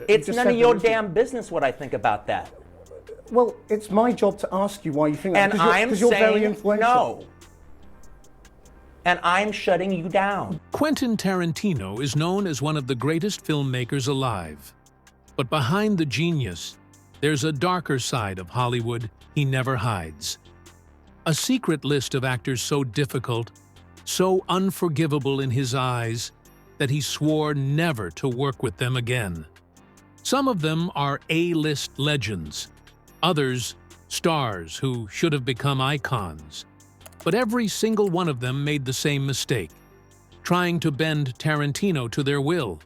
It's none of your damn business what I think about that. Well, it's my job to ask you why you think that. And I'm because you're very saying influential. no. And I'm shutting you down. Quentin Tarantino is known as one of the greatest filmmakers alive. But behind the genius, there's a darker side of Hollywood he never hides. A secret list of actors so difficult, so unforgivable in his eyes, that he swore never to work with them again. Some of them are A-list legends, others stars who should have become icons. But every single one of them made the same mistake, trying to bend Tarantino to their will.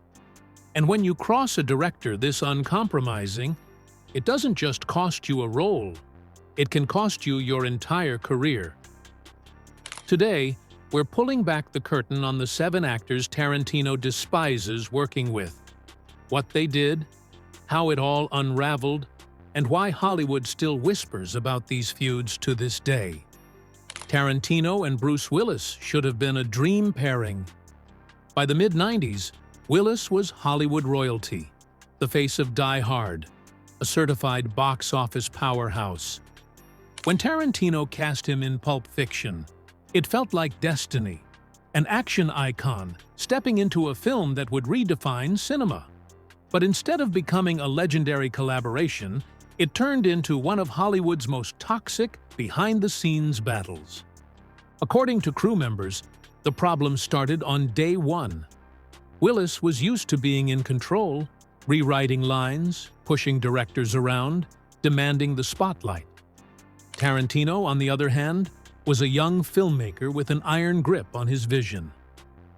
And when you cross a director this uncompromising, it doesn't just cost you a role, it can cost you your entire career. Today, we're pulling back the curtain on the 7 actors Tarantino despises working with, what they did, how it all unraveled, and why Hollywood still whispers about these feuds to this day. Tarantino and Bruce Willis should have been a dream pairing. By the mid-90s, Willis was Hollywood royalty, the face of Die Hard, a certified box office powerhouse. When Tarantino cast him in Pulp Fiction, it felt like destiny, an action icon stepping into a film that would redefine cinema. But instead of becoming a legendary collaboration, it turned into one of Hollywood's most toxic, behind-the-scenes battles. According to crew members, the problem started on day 1. Willis was used to being in control, rewriting lines, pushing directors around, demanding the spotlight. Tarantino, on the other hand, was a young filmmaker with an iron grip on his vision.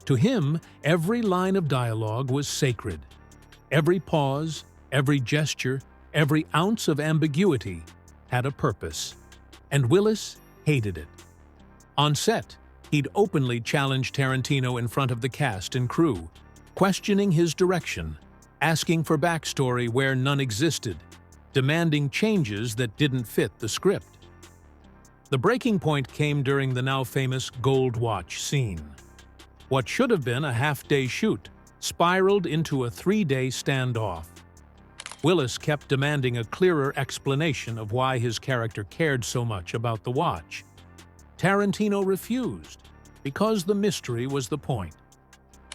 To him, every line of dialogue was sacred. Every pause, every gesture, every ounce of ambiguity had a purpose. And Willis hated it. On set, he'd openly challenged Tarantino in front of the cast and crew, questioning his direction, asking for backstory where none existed, demanding changes that didn't fit the script. The breaking point came during the now famous Gold Watch scene. What should have been a half-day shoot spiraled into a 3-day standoff. Willis kept demanding a clearer explanation of why his character cared so much about the watch. Tarantino refused, because the mystery was the point.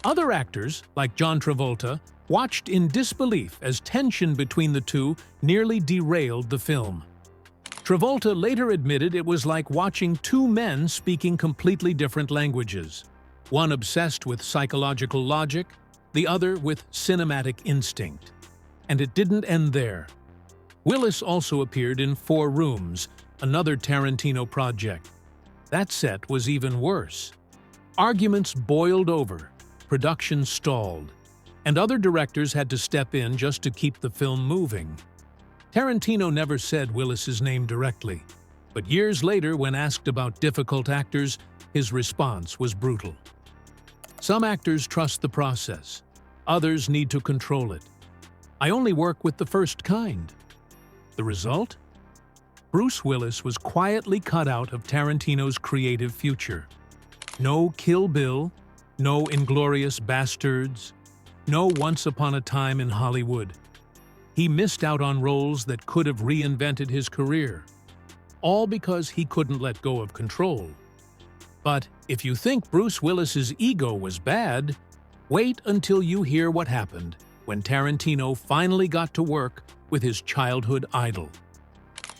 Other actors, like John Travolta, watched in disbelief as tension between the two nearly derailed the film. Travolta later admitted it was like watching 2 men speaking completely different languages, one obsessed with psychological logic, the other with cinematic instinct. And it didn't end there. Willis also appeared in 4 Rooms, another Tarantino project. That set was even worse. Arguments boiled over, production stalled, and other directors had to step in just to keep the film moving. Tarantino never said Willis's name directly, but years later, when asked about difficult actors, his response was brutal. Some actors trust the process, others need to control it. I only work with the first kind. The result? Bruce Willis was quietly cut out of Tarantino's creative future. No Kill Bill, no Inglourious Bastards, no Once Upon a Time in Hollywood. He missed out on roles that could have reinvented his career, all because he couldn't let go of control. But if you think Bruce Willis's ego was bad, wait until you hear what happened when Tarantino finally got to work with his childhood idol.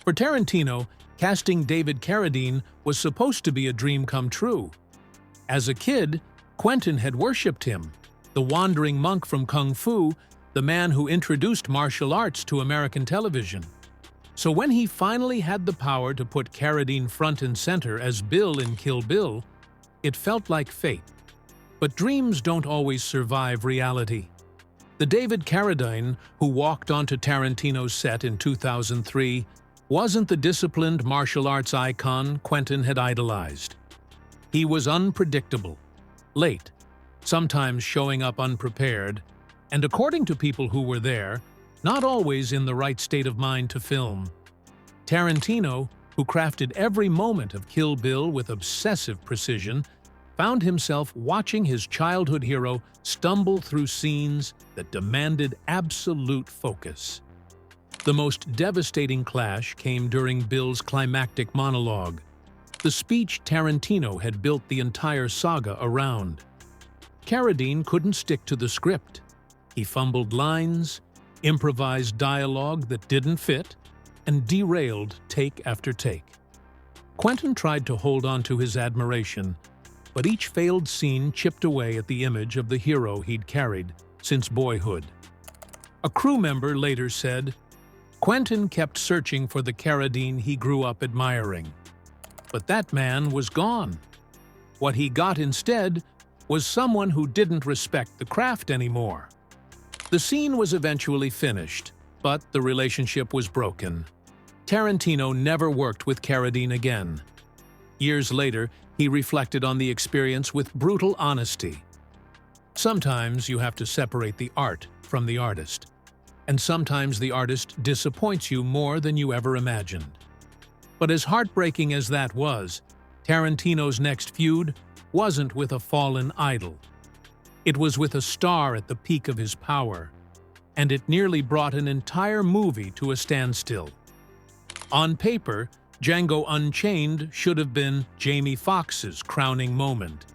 For Tarantino, casting David Carradine was supposed to be a dream come true. As a kid, Quentin had worshipped him, the wandering monk from Kung Fu, the man who introduced martial arts to American television. So when he finally had the power to put Carradine front and center as Bill in Kill Bill, it felt like fate. But dreams don't always survive reality. The David Carradine who walked onto Tarantino's set in 2003 wasn't the disciplined martial arts icon Quentin had idolized. He was unpredictable, late, sometimes showing up unprepared, and according to people who were there, not always in the right state of mind to film. Tarantino, who crafted every moment of Kill Bill with obsessive precision, found himself watching his childhood hero stumble through scenes that demanded absolute focus. The most devastating clash came during Bill's climactic monologue, the speech Tarantino had built the entire saga around. Carradine couldn't stick to the script. He fumbled lines, improvised dialogue that didn't fit, and derailed take after take. Quentin tried to hold on to his admiration, but each failed scene chipped away at the image of the hero he'd carried since boyhood. A crew member later said, "Quentin kept searching for the Carradine he grew up admiring. But that man was gone. What he got instead was someone who didn't respect the craft anymore." The scene was eventually finished, but the relationship was broken. Tarantino never worked with Carradine again. Years later, he reflected on the experience with brutal honesty. Sometimes you have to separate the art from the artist, and sometimes the artist disappoints you more than you ever imagined. But as heartbreaking as that was, Tarantino's next feud wasn't with a fallen idol. It was with a star at the peak of his power, and it nearly brought an entire movie to a standstill. On paper, Django Unchained should have been Jamie Foxx's crowning moment.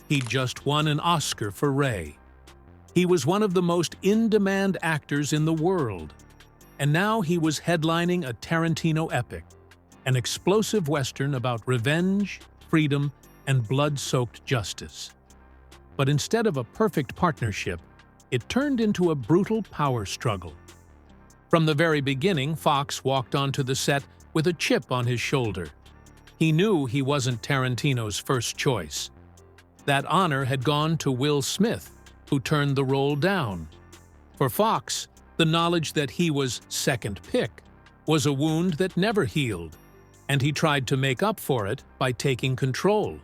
He'd just won an Oscar for Ray. He was one of the most in-demand actors in the world, and now he was headlining a Tarantino epic, an explosive Western about revenge, freedom, and blood-soaked justice. But instead of a perfect partnership, it turned into a brutal power struggle. From the very beginning, Foxx walked onto the set with a chip on his shoulder. He knew he wasn't Tarantino's first choice. That honor had gone to Will Smith, who turned the role down. For Foxx, the knowledge that he was second pick was a wound that never healed, and he tried to make up for it by taking control.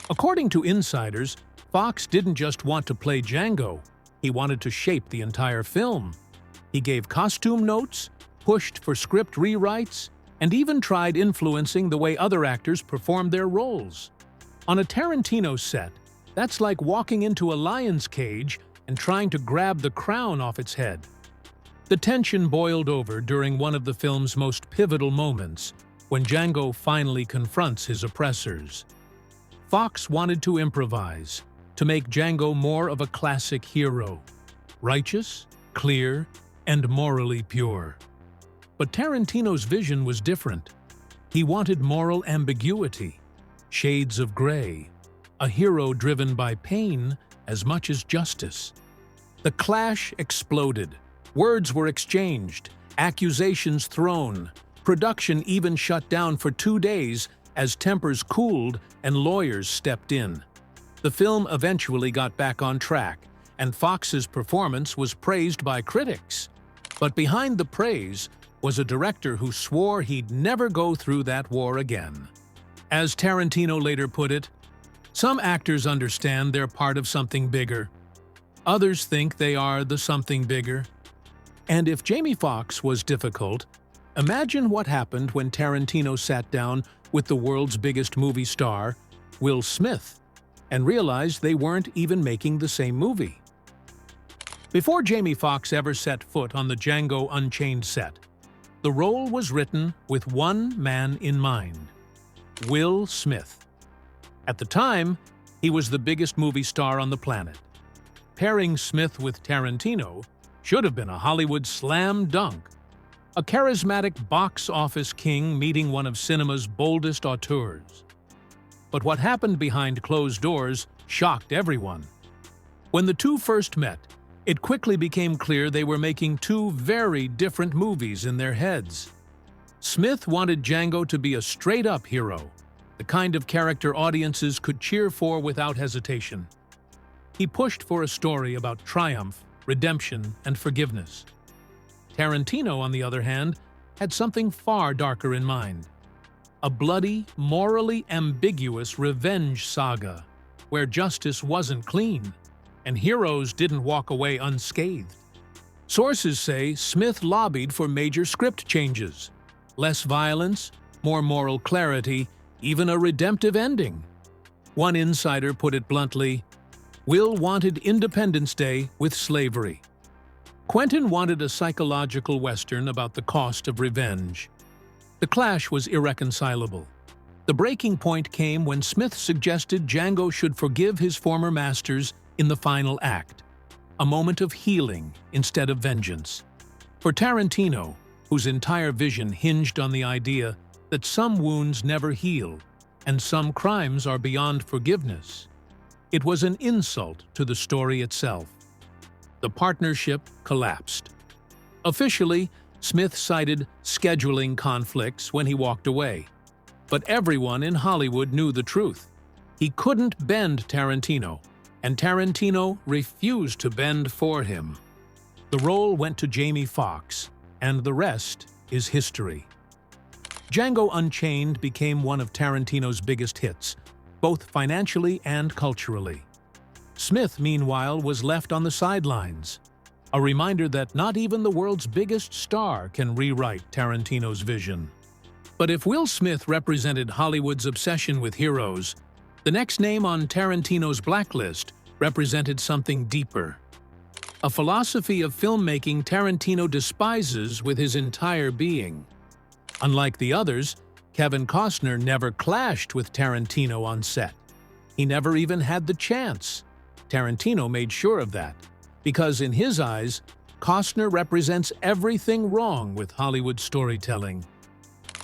According to insiders, Foxx didn't just want to play Django, he wanted to shape the entire film. He gave costume notes, pushed for script rewrites, and even tried influencing the way other actors performed their roles. On a Tarantino set, that's like walking into a lion's cage and trying to grab the crown off its head. The tension boiled over during one of the film's most pivotal moments, when Django finally confronts his oppressors. Foxx wanted to improvise, to make Django more of a classic hero, righteous, clear, and morally pure. But Tarantino's vision was different. He wanted moral ambiguity, shades of gray, a hero driven by pain as much as justice. The clash exploded. Words were exchanged, accusations thrown. Production even shut down for 2 days as tempers cooled and lawyers stepped in. The film eventually got back on track, and Foxx's performance was praised by critics. But behind the praise was a director who swore he'd never go through that war again. As Tarantino later put it, "Some actors understand they're part of something bigger. Others think they are the something bigger." And if Jamie Foxx was difficult, imagine what happened when Tarantino sat down with the world's biggest movie star, Will Smith, and realized they weren't even making the same movie. Before Jamie Foxx ever set foot on the Django Unchained set, the role was written with one man in mind: Will Smith. At the time, he was the biggest movie star on the planet. Pairing Smith with Tarantino should have been a Hollywood slam dunk, a charismatic box office king meeting one of cinema's boldest auteurs. But what happened behind closed doors shocked everyone. When the two first met, it quickly became clear they were making two very different movies in their heads. Smith wanted Django to be a straight-up hero, the kind of character audiences could cheer for without hesitation. He pushed for a story about triumph, redemption, and forgiveness. Tarantino, on the other hand, had something far darker in mind: a bloody, morally ambiguous revenge saga, where justice wasn't clean, and heroes didn't walk away unscathed. Sources say Smith lobbied for major script changes, less violence, more moral clarity, even a redemptive ending. One insider put it bluntly, "Will wanted Independence Day with slavery." Quentin wanted a psychological Western about the cost of revenge. The clash was irreconcilable. The breaking point came when Smith suggested Django should forgive his former masters in the final act, a moment of healing instead of vengeance. For Tarantino, whose entire vision hinged on the idea that some wounds never heal and some crimes are beyond forgiveness, it was an insult to the story itself. The partnership collapsed. Officially, Smith cited scheduling conflicts when he walked away. But everyone in Hollywood knew the truth. He couldn't bend Tarantino, and Tarantino refused to bend for him. The role went to Jamie Foxx, and the rest is history. Django Unchained became one of Tarantino's biggest hits, both financially and culturally. Smith, meanwhile, was left on the sidelines, a reminder that not even the world's biggest star can rewrite Tarantino's vision. But if Will Smith represented Hollywood's obsession with heroes, the next name on Tarantino's blacklist represented something deeper. A philosophy of filmmaking Tarantino despises with his entire being. Unlike the others, Kevin Costner never clashed with Tarantino on set. He never even had the chance. Tarantino made sure of that, because in his eyes, Costner represents everything wrong with Hollywood storytelling.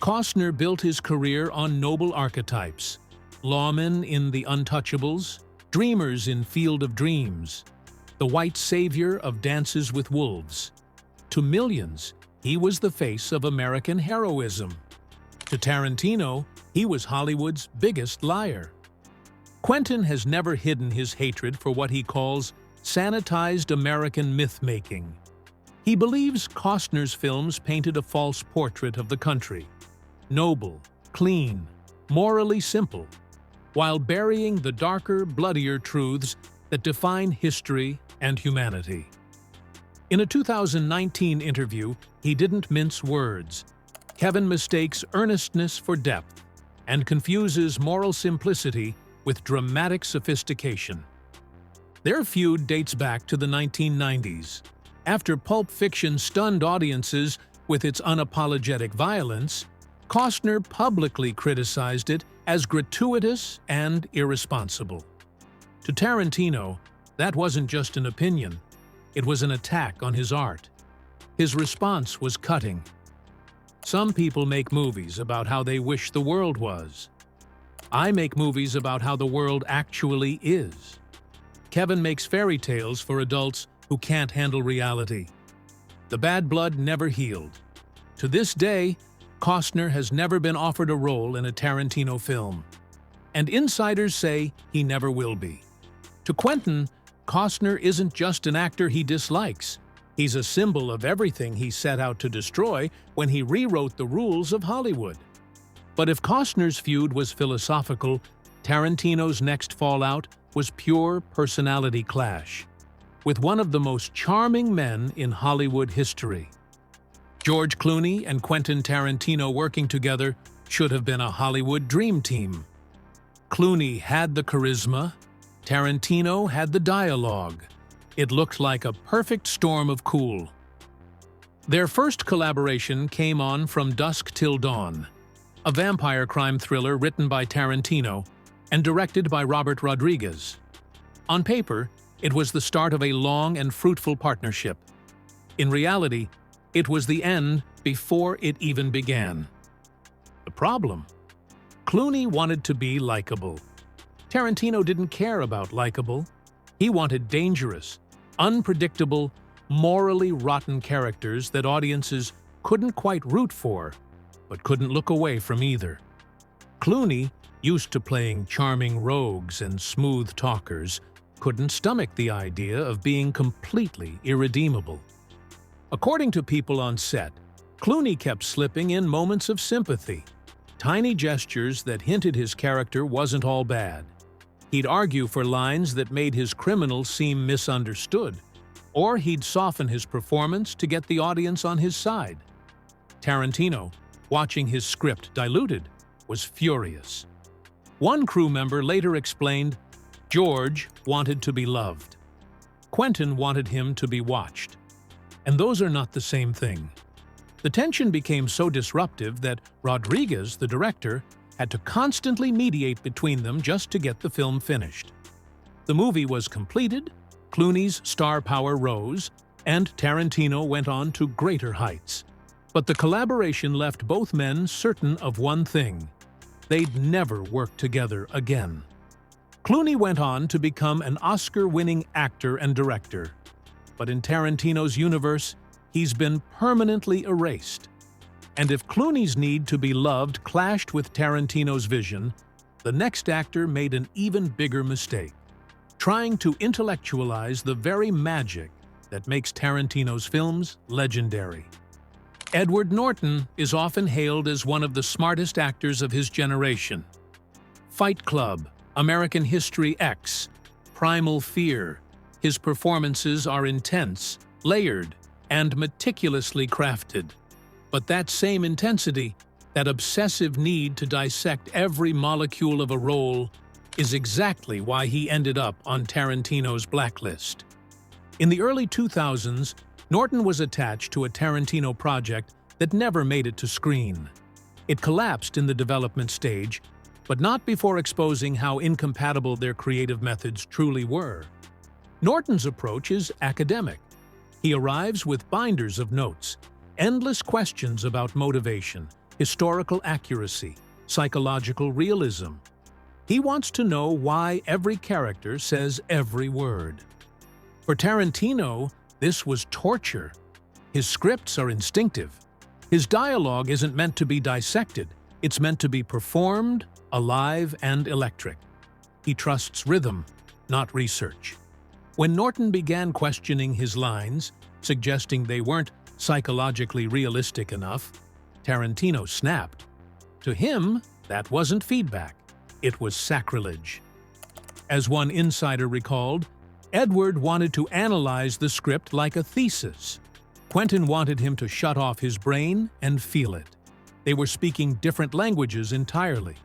Costner built his career on noble archetypes: lawmen in The Untouchables, dreamers in Field of Dreams, the white savior of Dances with Wolves. To millions, he was the face of American heroism. To Tarantino, he was Hollywood's biggest liar. Quentin has never hidden his hatred for what he calls sanitized American myth-making. He believes Costner's films painted a false portrait of the country, noble, clean, morally simple, while burying the darker, bloodier truths that define history and humanity. In a 2019 interview, he didn't mince words. Kevin mistakes earnestness for depth and confuses moral simplicity with dramatic sophistication. Their feud dates back to the 1990s. After Pulp Fiction stunned audiences with its unapologetic violence, Costner publicly criticized it as gratuitous and irresponsible. To Tarantino, that wasn't just an opinion. It was an attack on his art. His response was cutting. Some people make movies about how they wish the world was. I make movies about how the world actually is. Kevin makes fairy tales for adults who can't handle reality. The bad blood never healed. To this day, Costner has never been offered a role in a Tarantino film, and insiders say he never will be. To Quentin, Costner isn't just an actor he dislikes. He's a symbol of everything he set out to destroy when he rewrote the rules of Hollywood. But if Costner's feud was philosophical, Tarantino's next fallout was pure personality clash, with one of the most charming men in Hollywood history. George Clooney and Quentin Tarantino working together should have been a Hollywood dream team. Clooney had the charisma, Tarantino had the dialogue. It looked like a perfect storm of cool. Their first collaboration came on From Dusk Till Dawn, a vampire crime thriller written by Tarantino and directed by Robert Rodriguez. On paper, it was the start of a long and fruitful partnership. In reality, it was the end before it even began. The problem? Clooney wanted to be likable. Tarantino didn't care about likable. He wanted dangerous, unpredictable, morally rotten characters that audiences couldn't quite root for, but couldn't look away from either. Clooney, used to playing charming rogues and smooth talkers, couldn't stomach the idea of being completely irredeemable. According to people on set, Clooney kept slipping in moments of sympathy, tiny gestures that hinted his character wasn't all bad. He'd argue for lines that made his criminal seem misunderstood, or he'd soften his performance to get the audience on his side. Tarantino, watching his script diluted, was furious. One crew member later explained, "George wanted to be loved. Quentin wanted him to be watched. And those are not the same thing." The tension became so disruptive that Rodriguez, the director, had to constantly mediate between them just to get the film finished. The movie was completed, Clooney's star power rose, and Tarantino went on to greater heights. But the collaboration left both men certain of one thing: they'd never work together again. Clooney went on to become an Oscar-winning actor and director, but in Tarantino's universe, he's been permanently erased. And if Clooney's need to be loved clashed with Tarantino's vision, the next actor made an even bigger mistake, trying to intellectualize the very magic that makes Tarantino's films legendary. Edward Norton is often hailed as one of the smartest actors of his generation. Fight Club, American History X, Primal Fear. His performances are intense, layered, and meticulously crafted. But that same intensity, that obsessive need to dissect every molecule of a role, is exactly why he ended up on Tarantino's blacklist. In the early 2000s, Norton was attached to a Tarantino project that never made it to screen. It collapsed in the development stage, but not before exposing how incompatible their creative methods truly were. Norton's approach is academic. He arrives with binders of notes, endless questions about motivation, historical accuracy, psychological realism. He wants to know why every character says every word. For Tarantino, this was torture. His scripts are instinctive. His dialogue isn't meant to be dissected. It's meant to be performed, alive, and electric. He trusts rhythm, not research. When Norton began questioning his lines, suggesting they weren't psychologically realistic enough, Tarantino snapped. To him, that wasn't feedback. It was sacrilege. As one insider recalled, Edward wanted to analyze the script like a thesis. Quentin wanted him to shut off his brain and feel it. They were speaking different languages entirely.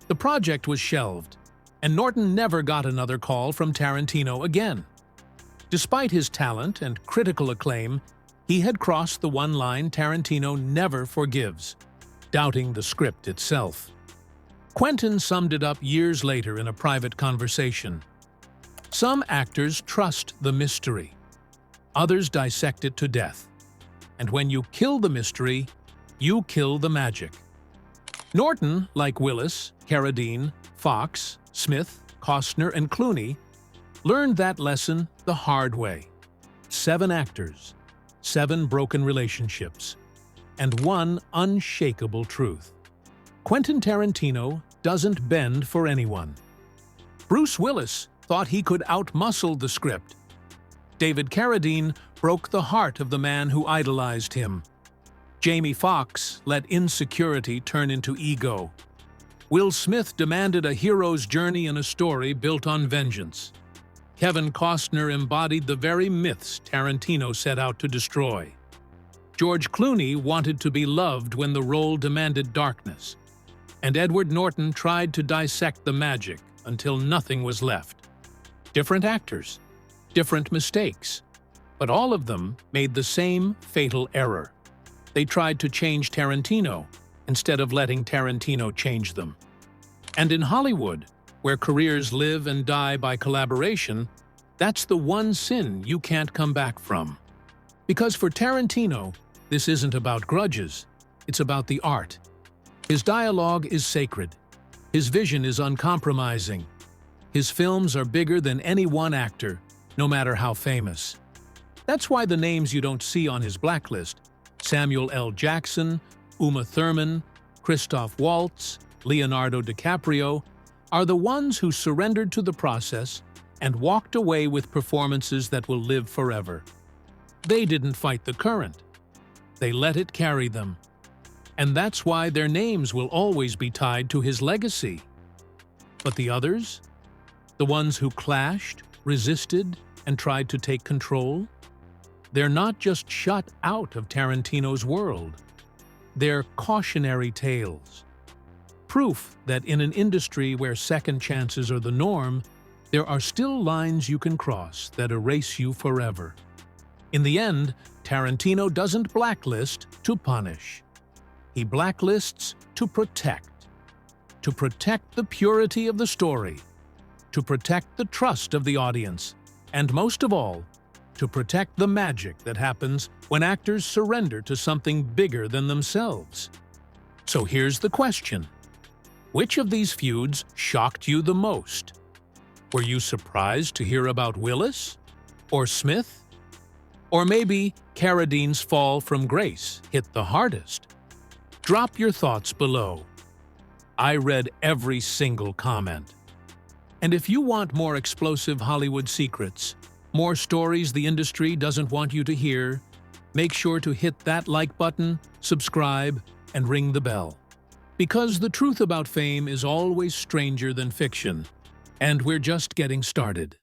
The project was shelved, and Norton never got another call from Tarantino again. Despite his talent and critical acclaim, he had crossed the one line Tarantino never forgives: doubting the script itself. Quentin summed it up years later in a private conversation. Some actors trust the mystery. Others dissect it to death. And when you kill the mystery, you kill the magic. Norton, like Willis, Carradine, Foxx, Smith, Costner, and Clooney, learned that lesson the hard way. 7 actors, 7 broken relationships, and one unshakable truth. Quentin Tarantino doesn't bend for anyone. Bruce Willis thought he could outmuscle the script. David Carradine broke the heart of the man who idolized him. Jamie Foxx let insecurity turn into ego. Will Smith demanded a hero's journey in a story built on vengeance. Kevin Costner embodied the very myths Tarantino set out to destroy. George Clooney wanted to be loved when the role demanded darkness. And Edward Norton tried to dissect the magic until nothing was left. Different actors, different mistakes, but all of them made the same fatal error. They tried to change Tarantino instead of letting Tarantino change them. And in Hollywood, where careers live and die by collaboration, that's the one sin you can't come back from. Because for Tarantino, this isn't about grudges, it's about the art. His dialogue is sacred. His vision is uncompromising. His films are bigger than any one actor, no matter how famous. That's why the names you don't see on his blacklist, Samuel L. Jackson, Uma Thurman, Christoph Waltz, Leonardo DiCaprio, are the ones who surrendered to the process and walked away with performances that will live forever. They didn't fight the current. They let it carry them. And that's why their names will always be tied to his legacy. But the others? The ones who clashed, resisted, and tried to take control? They're not just shut out of Tarantino's world. They're cautionary tales. proof that in an industry where second chances are the norm, there are still lines you can cross that erase you forever. In the end, Tarantino doesn't blacklist to punish. He blacklists to protect. To protect the purity of the story, to protect the trust of the audience, and most of all, to protect the magic that happens when actors surrender to something bigger than themselves. So here's the question. Which of these feuds shocked you the most? Were you surprised to hear about Willis? Or Smith? Or maybe Carradine's fall from grace hit the hardest? Drop your thoughts below. I read every single comment. And if you want more explosive Hollywood secrets, more stories the industry doesn't want you to hear, make sure to hit that like button, subscribe, and ring the bell. Because the truth about fame is always stranger than fiction, and we're just getting started.